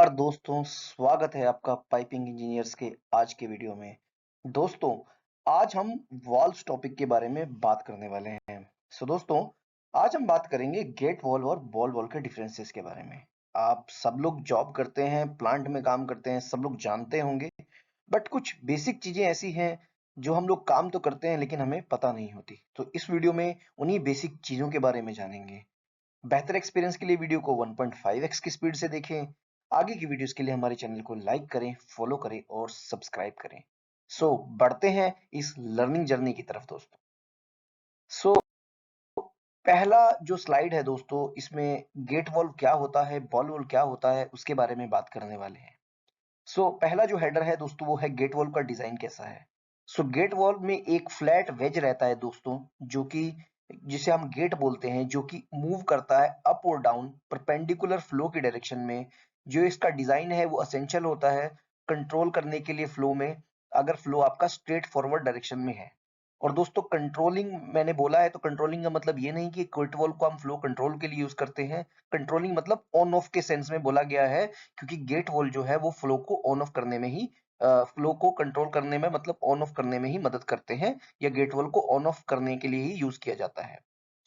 नमस्कार दोस्तों, स्वागत है आपका पाइपिंग इंजीनियर्स के आज के वीडियो में। दोस्तों, आज हम वॉल्व्स टॉपिक के बारे में बात करने वाले हैं। दोस्तों, आज हम बात करेंगे गेट वॉल्व और बॉल वॉल्व के डिफरेंसेस के बारे में। आप सब लोग जॉब करते हैं, प्लांट में काम करते हैं, सब लोग जानते होंगे, बट कुछ बेसिक चीजें ऐसी हैं जो हम लोग काम तो करते हैं लेकिन हमें पता नहीं होती। तो इस वीडियो में उन्हीं बेसिक चीजों के बारे में जानेंगे। बेहतर एक्सपीरियंस के लिए वीडियो को 1.5x की स्पीड से देखें। आगे की वीडियोस के लिए हमारे चैनल को लाइक करें, फॉलो करें और सब्सक्राइब करें। बढ़ते हैं इस लर्निंग जर्नी की तरफ दोस्तों। सो पहला जो स्लाइड है दोस्तों, इसमें गेट वॉल्व क्या होता है, बॉल वॉल्व क्या होता है, उसके बारे में बात करने वाले हैं। पहला जो हेडर है दोस्तों, वो है गेट वॉल्व का डिजाइन कैसा है। गेट वॉल्व में एक फ्लैट वेज रहता है दोस्तों, जो कि जिसे हम गेट बोलते हैं, जो कि मूव करता है अप और डाउन परपेंडिकुलर फ्लो की डायरेक्शन में। जो इसका डिजाइन है वो असेंशियल होता है कंट्रोल करने के लिए फ्लो में, अगर फ्लो आपका स्ट्रेट फॉरवर्ड डायरेक्शन में है। और दोस्तों, कंट्रोलिंग मैंने बोला है तो कंट्रोलिंग का मतलब ये नहीं कि गेट वॉल्व को हम फ्लो कंट्रोल के लिए यूज करते हैं। कंट्रोलिंग मतलब ऑन ऑफ के सेंस में बोला गया है, क्योंकि गेट वॉल्व जो है वो फ्लो को ऑन ऑफ करने में ही फ्लो को कंट्रोल करने में, मतलब ऑन ऑफ करने में ही मदद करते हैं, या गेट वॉल्व को ऑन ऑफ करने के लिए ही यूज किया जाता है।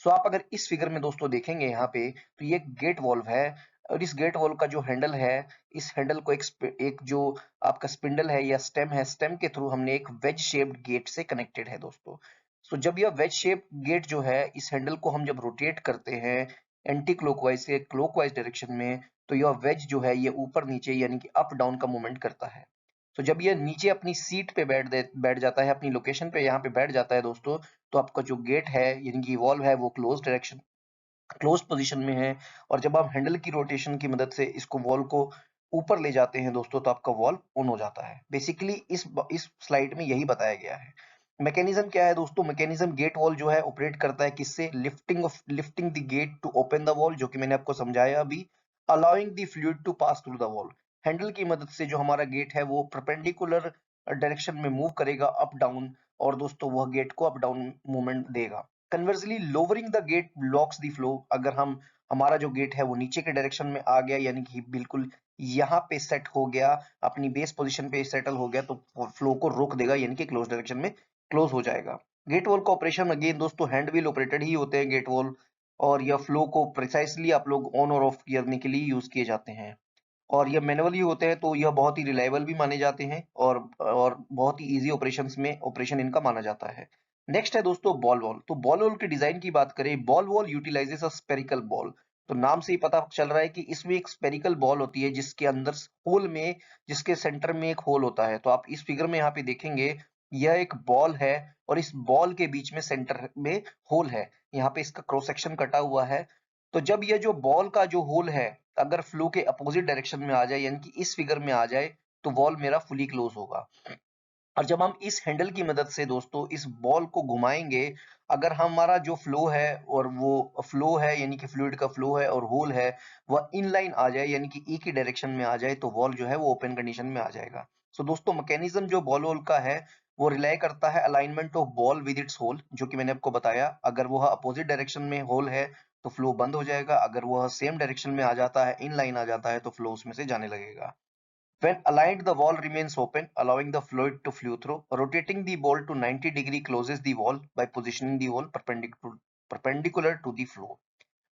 आप अगर इस फिगर में दोस्तों देखेंगे यहाँ पे, तो ये गेट वॉल्व है। और इस गेट वॉल्व का जो हैंडल है, इस हैंडल को एक जो आपका स्पिंडल है या स्टेम है, स्टेम के थ्रू हमने एक वेज शेप्ड गेट से कनेक्टेड है दोस्तों। जब यह वेज शेप गेट जो है, इस हैंडल को हम जब रोटेट करते हैं एंटी क्लॉकवाइज से क्लॉकवाइज डायरेक्शन में, तो यह वेज जो है ये ऊपर नीचे यानी कि अप डाउन का मूवमेंट करता है। जब ये नीचे अपनी सीट पे बैठ जाता है, अपनी लोकेशन पे यहाँ पे बैठ जाता है दोस्तों, तो आपका जो गेट है यानी कि वॉल्व है वो क्लोज पोजीशन में है। और जब आप हैंडल की रोटेशन की मदद से इसको वॉल्व को ऊपर ले जाते हैं दोस्तों, तो आपका वॉल्व ऑन हो जाता है। बेसिकली इस स्लाइड में यही बताया गया है। मैकेनिज्म क्या है दोस्तों? मैकेनिज्म, गेट वॉल्व जो है ऑपरेट करता है किससे? Lifting the gate to open the valve, जो कि मैंने आपको समझाया अभी। Allowing the fluid to pass through the valve, handle की मदद से जो हमारा गेट है वो परपेंडिकुलर डायरेक्शन में मूव करेगा अप डाउन, और दोस्तों वह गेट को अप डाउन मूवमेंट देगा। Conversely lowering the gate blocks the flow, अगर हमारा जो गेट है वो नीचे के डायरेक्शन में आ गया, यानी कि बिल्कुल यहाँ पे सेट हो गया, अपनी बेस पोजीशन पे सेटल हो गया, तो फ्लो को रोक देगा, यानी कि क्लोज डायरेक्शन में क्लोज हो जाएगा। गेट वॉल्व का ऑपरेशन अगेन दोस्तों हैंड व्हील ऑपरेटेड ही होते हैं गेट वॉल्व, और यह फ्लो को प्रिसाइसली आप लोग ऑन और ऑफ करने के लिए यूज किए जाते हैं। और ये मैनुअली होते हैं, तो यह बहुत ही रिलायबल भी माने जाते हैं, और बहुत ही इजी ऑपरेशंस में ऑपरेशन इनका माना जाता है। नेक्स्ट है दोस्तों बॉल वॉल। तो बॉल वॉल की डिजाइन की बात करें, ball wall utilises a spherical ball. तो नाम से ही पता चल रहा है कि इसमें एक स्पेरिकल बॉल होती है, जिसके अंदर होल में, जिसके सेंटर में एक होल होता है। तो आप इस फिगर में यहाँ पे देखेंगे, यह एक बॉल है, और इस बॉल के बीच में सेंटर में होल है। यहाँ पे इसका क्रॉस सेक्शन कटा हुआ है। तो जब ये जो बॉल का जो होल है, अगर फ्लो के अपोजिट डायरेक्शन में आ जाए, यानी कि इस फिगर में आ जाए, तो वॉल मेरा फुली क्लोज होगा। और जब हम इस हैंडल की मदद से दोस्तों इस बॉल को घुमाएंगे, अगर हमारा जो फ्लो है, और वो फ्लो है यानी कि फ्लूइड का फ्लो है, और होल है वह इनलाइन आ जाए, यानी कि एक ही डायरेक्शन में आ जाए, तो वॉल जो है वो ओपन कंडीशन में आ जाएगा। दोस्तों, मैकेनिज्म जो बॉल होल का है, वो रिलाई करता है alignment of ball with its hole, जो कि मैंने आपको बताया। अगर वह अपोजिट डायरेक्शन में होल है तो फ्लो बंद हो जाएगा, अगर वह सेम डायरेक्शन में आ जाता है, इन लाइन आ जाता है, तो फ्लो उसमें से जाने लगेगा। When aligned, the wall remains open, allowing the fluid to flow through. Rotating the ball to 90 degree closes the wall by positioning the wall perpendicular to the flow.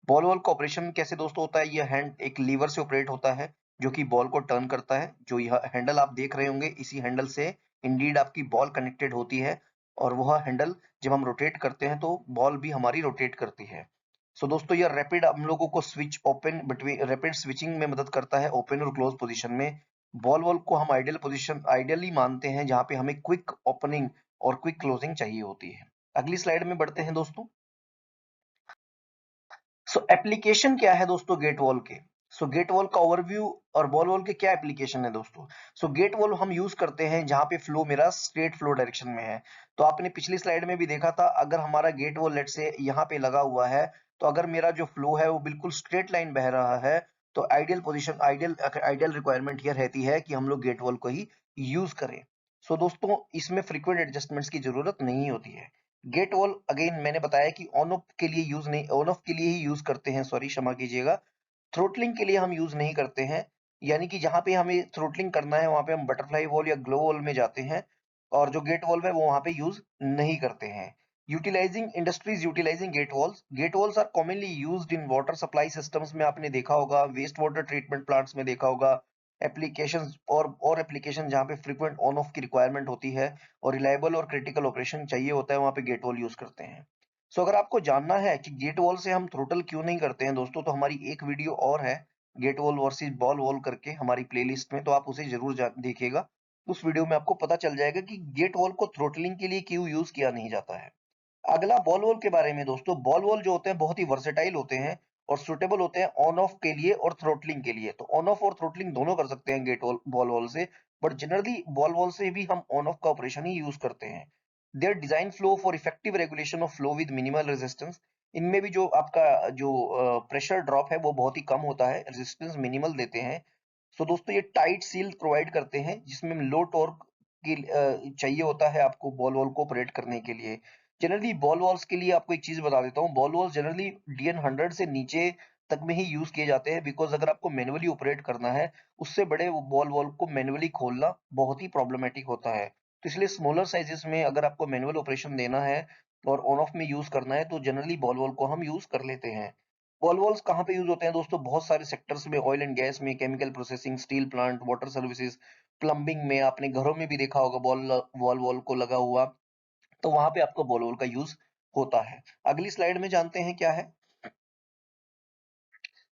Ball wall का operation कैसे दोस्तों होता है? यह hand एक liver से operate होता है, जो कि बॉल को टर्न करता है। जो यह हैंडल आप देख रहे होंगे, इसी हैंडल से इंडीड आपकी बॉल कनेक्टेड होती है, और वह हैंडल जब हम रोटेट करते हैं तो बॉल भी हमारी रोटेट करती है। दोस्तों, यह रैपिड हम लोगों को switch open between rapid switching में मदद करता है, ओपन और क्लोज पोजीशन में। बॉल वॉल को हम आइडियली मानते हैं, जहां पे हमें क्विक ओपनिंग और क्विक क्लोजिंग चाहिए होती है। अगली स्लाइड में बढ़ते हैं दोस्तों। एप्लीकेशन क्या है दोस्तों गेट वॉल के? गेट वॉल का ओवरव्यू और बॉल वॉल के क्या एप्लीकेशन है दोस्तों? गेट वॉल हम यूज करते हैं जहां पे फ्लो मेरा स्ट्रेट फ्लो डायरेक्शन में है। तो आपने पिछली स्लाइड में भी देखा था, अगर हमारा गेट वॉल लेट से यहाँ पे लगा हुआ है, तो अगर मेरा जो फ्लो है वो बिल्कुल स्ट्रेट लाइन बह रहा है, तो आइडियल रिक्वायरमेंट यह रहती है कि हम लोग गेट वॉल को ही यूज करें। दोस्तों, इसमें फ्रीक्वेंट एडजस्टमेंट्स की जरूरत नहीं होती है। गेट वॉल अगेन मैंने बताया कि ऑन ऑफ के लिए यूज नहीं, ऑन ऑफ के लिए ही यूज करते हैं, सॉरी क्षमा कीजिएगा, थ्रोटलिंग के लिए हम यूज नहीं करते हैं। यानी कि जहाँ पे हमें थ्रोटलिंग करना है वहाँ पे हम बटरफ्लाई वॉल्व या ग्लो वॉल्व में जाते हैं, और जो गेट वॉल्व है वो वहाँ पे यूज नहीं करते हैं। Utilising industries utilising gate valves are commonly used in water supply systems में, आपने देखा होगा, वेस्ट वाटर ट्रीटमेंट प्लांट्स में देखा होगा, एप्लीकेशंस और एप्लीकेशन जहाँ पे फ्रीक्वेंट ऑन ऑफ की रिक्वायरमेंट होती है और रिलायबल और क्रिटिकल ऑपरेशन चाहिए होता है, वहाँ पे गेट वॉल यूज करते हैं। सो अगर आपको जानना है कि गेट वॉल से हम थ्रोटल क्यों नहीं करते हैं दोस्तों, तो हमारी एक वीडियो और है gate valve versus ball valve करके हमारी प्लेलिस्ट में, तो आप उसे जरूर देखिएगा। उस वीडियो में आपको पता चल जाएगा कि गेट वॉल को थ्रोटलिंग के लिए क्यों यूज किया नहीं जाता है। अगला बॉल वॉल के बारे में दोस्तों, बॉल वॉल जो होते हैं बहुत ही वर्सेटाइल होते हैं और सुटेबल होते हैं ऑन ऑफ के लिए और थ्रोटलिंग के लिए। तो ऑन ऑफ और थ्रोटलिंग दोनों कर सकते हैं गेट वॉल बॉल वॉल से, बट जनरली बॉल वॉल से भी हम ऑन ऑफ का ऑपरेशन ही यूज करते हैं। Their design flow for effective regulation of flow with minimal resistance. इनमें भी जो आपका जो प्रेशर ड्रॉप है वो बहुत ही कम होता है, रेजिस्टेंस मिनिमल देते हैं। सो दोस्तों ये टाइट सील प्रोवाइड करते हैं जिसमें लो टॉर्क की चाहिए होता है आपको बॉल वॉल को ऑपरेट करने के लिए। जनरली बॉल वॉल्स के लिए आपको एक चीज बता देता हूँ, बॉल वॉल्स जनरली DN100 से नीचे तक में ही यूज किए जाते हैं, बिकॉज अगर आपको मैनुअली ऑपरेट करना है, उससे बड़े बॉल वॉल को मैनुअली खोलना बहुत ही प्रॉब्लमेटिक होता है। तो इसलिए स्मॉलर साइजेस में अगर आपको मैनुअल ऑपरेशन देना है और ऑन ऑफ में यूज करना है, तो जनरली बॉल वॉल को हम यूज कर लेते हैं। बॉल वॉल्स कहाँ पे यूज होते हैं दोस्तों, बहुत सारे सेक्टर्स में, ऑयल एंड गैस में, chemical processing, steel plant, water services, plumbing में, आपने घरों में भी देखा होगा बॉल वॉल वॉल को लगा हुआ, तो वहां पे आपको बॉल वॉल का यूज होता है। अगली स्लाइड में जानते हैं क्या है।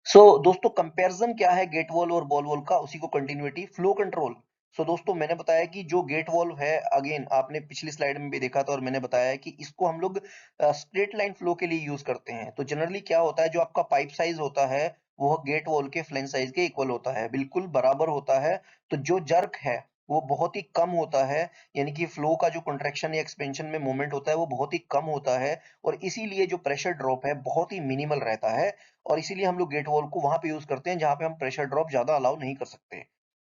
दोस्तों कंपैरिजन क्या है गेट वॉल और बॉल वॉल का, उसी को कंटिन्यूटी, फ्लो कंट्रोल। दोस्तों मैंने बताया कि जो गेट वॉल है, अगेन आपने पिछली स्लाइड में भी देखा था और मैंने बताया है कि इसको हम लोग स्ट्रेट लाइन फ्लो के लिए यूज करते हैं। तो जनरली क्या होता है, जो आपका पाइप साइज होता है वो गेट वॉल के फ्लेंज साइज के इक्वल होता है, बिल्कुल बराबर होता है। तो जो जर्क है वो बहुत ही कम होता है, यानी कि फ्लो का जो कंट्रैक्शन या एक्सपेंशन में मूवमेंट होता है वो बहुत ही कम होता है, और इसीलिए जो प्रेशर ड्रॉप है बहुत ही मिनिमल रहता है। और इसीलिए हम लोग गेट वॉल को वहां पे यूज करते हैं जहां पे हम प्रेशर ड्रॉप ज्यादा अलाउ नहीं कर सकते।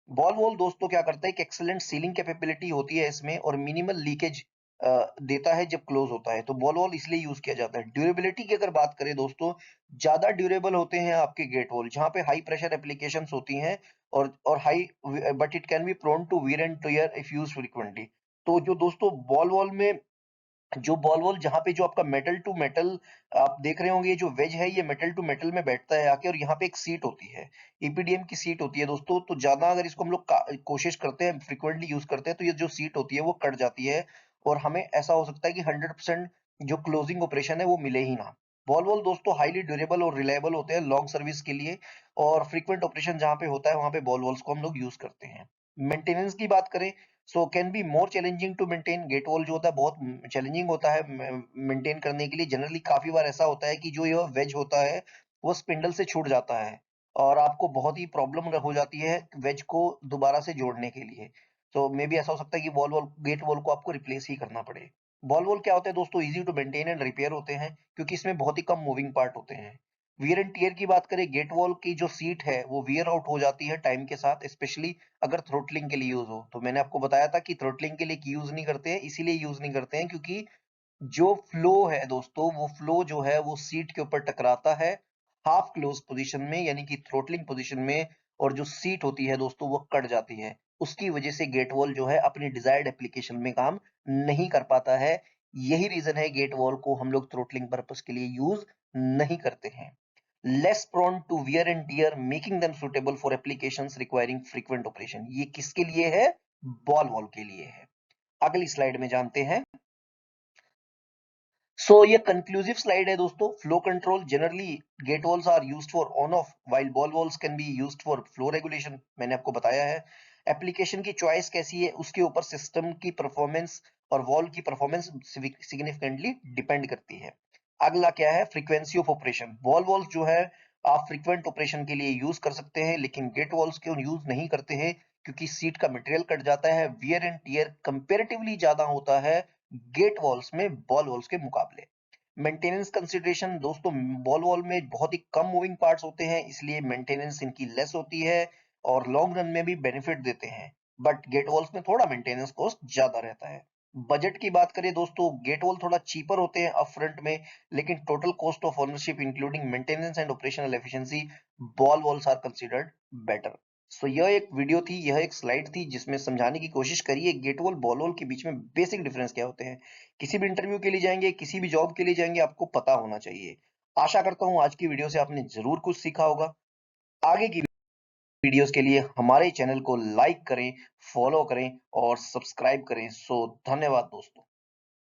बॉल वॉल दोस्तों क्या करता है कि एक्सीलेंट सीलिंग कैपेबिलिटी होती है इसमें, और मिनिमल लीकेज देता है जब क्लोज होता है, तो बॉल वॉल इसलिए यूज किया जाता है। ड्यूरेबिलिटी की अगर बात करें दोस्तों, ज्यादा ड्यूरेबल होते हैं आपके गेट वॉल जहां पे हाई प्रेशर एप्लीकेशंस होती हैं, और high, but it can be prone to wear and tear if use frequently. तो जो दोस्तों बॉल वॉल में जो बॉल वॉल जहाँ पे जो आपका मेटल टू मेटल आप देख रहे होंगे, ये जो वेज है ये मेटल टू मेटल में बैठता है आके, और यहाँ पे एक सीट होती है, ईपीडीएम की सीट होती है दोस्तों। तो ज्यादा अगर इसको हम लोग कोशिश करते हैं, फ्रिक्वेंटली यूज करते हैं, तो ये जो सीट होती है वो कट जाती है, और हमें ऐसा हो सकता है कि 100% जो क्लोजिंग ऑपरेशन है वो मिले ही ना। बॉल वॉल दोस्तों हाईली ड्यूरेबल और रिलायबल होते हैं लॉन्ग सर्विस के लिए, और फ्रीक्वेंट ऑपरेशन जहाँ पे होता है वहां पे बॉल वॉल्स को हम लोग यूज करते हैं। मेंटेनेंस की बात करें, can be more challenging to maintain. Gate valve जो होता है बहुत चैलेंजिंग होता है मेंटेन करने के लिए। जनरली काफी बार ऐसा होता है कि जो यह वेज होता है वो स्पिंडल से छूट जाता है, और आपको बहुत ही प्रॉब्लम हो जाती है वेज को दोबारा से जोड़ने के लिए। तो मे बी ऐसा हो सकता है कि वॉल वॉल गेट वॉल को आपको रिप्लेस ही करना पड़े। बॉल वॉल क्या होते हैं दोस्तों, easy to maintain and repair होते हैं, क्योंकि इसमें बहुत ही कम मूविंग पार्ट होते हैं। वियर एंड टियर की बात करें, गेट वॉल की जो सीट है वो वियर आउट हो जाती है टाइम के साथ, स्पेशली अगर थ्रोटलिंग के लिए यूज हो। तो मैंने आपको बताया था कि थ्रोटलिंग के लिए यूज नहीं करते हैं, इसीलिए यूज नहीं करते हैं क्योंकि जो फ्लो है दोस्तों, वो फ्लो जो है वो सीट के ऊपर टकराता है हाफ क्लोज पोजीशन में, यानी कि थ्रोटलिंग पोजीशन में, और जो सीट होती है दोस्तों वो कट जाती है। उसकी वजह से गेट वॉल जो है अपनी डिजायर्ड एप्लीकेशन में काम नहीं कर पाता है। यही रीजन है गेट वॉल को हम लोग थ्रोटलिंग पर्पस के लिए यूज नहीं करते हैं। Less prone to wear and tear making them suitable for applications requiring frequent operation. ये किसके लिए है, बॉल वॉल के लिए है। अगली स्लाइड में जानते हैं। ये कंक्लूसिव स्लाइड है दोस्तों। Flow control, generally gate valves are used for on off, while ball valves can be used for flow regulation, मैंने आपको बताया है। एप्लीकेशन की चॉइस कैसी है उसके ऊपर सिस्टम की परफॉर्मेंस और वॉल की परफॉर्मेंस सिग्निफिकेंटली डिपेंड करती है। अगला क्या है, frequency of operation. Ball walls जो है आप फ्रीक्वेंट ऑपरेशन के लिए यूज कर सकते हैं, लेकिन गेट वॉल्स क्यों यूज नहीं करते हैं, क्योंकि सीट का मटेरियल कट जाता है, वियर एंड टियर कंपेरेटिवली ज्यादा होता है गेट वॉल्स में बॉल वॉल्स के मुकाबले। मेंटेनेंस कंसिडरेशन दोस्तों, बॉल वॉल में बहुत ही कम मूविंग पार्ट्स होते हैं, इसलिए मेंटेनेंस इनकी लेस होती है, और लॉन्ग रन में भी बेनिफिट देते हैं, बट गेट वॉल्स में थोड़ा मेंटेनेंस कॉस्ट ज्यादा रहता है। बजट की बात करें दोस्तों, गेट वॉल थोड़ा चीपर होते हैं अप फ्रंट में, लेकिन total cost of ownership including maintenance and operational efficiency, ball walls are considered better. So यह एक वीडियो थी, यह एक स्लाइड थी जिसमें समझाने की कोशिश करी है गेट वॉल, बॉल वॉल के बीच में बेसिक डिफरेंस क्या होते हैं। किसी भी इंटरव्यू के लिए जाएंगे, किसी भी जॉब के लिए जाएंगे, आपको पता होना चाहिए। आशा करता हूँ आज की वीडियो से आपने जरूर कुछ सीखा होगा। आगे की वीडियोस के लिए हमारे चैनल को लाइक करें, फॉलो करें और सब्सक्राइब करें। सो धन्यवाद दोस्तों।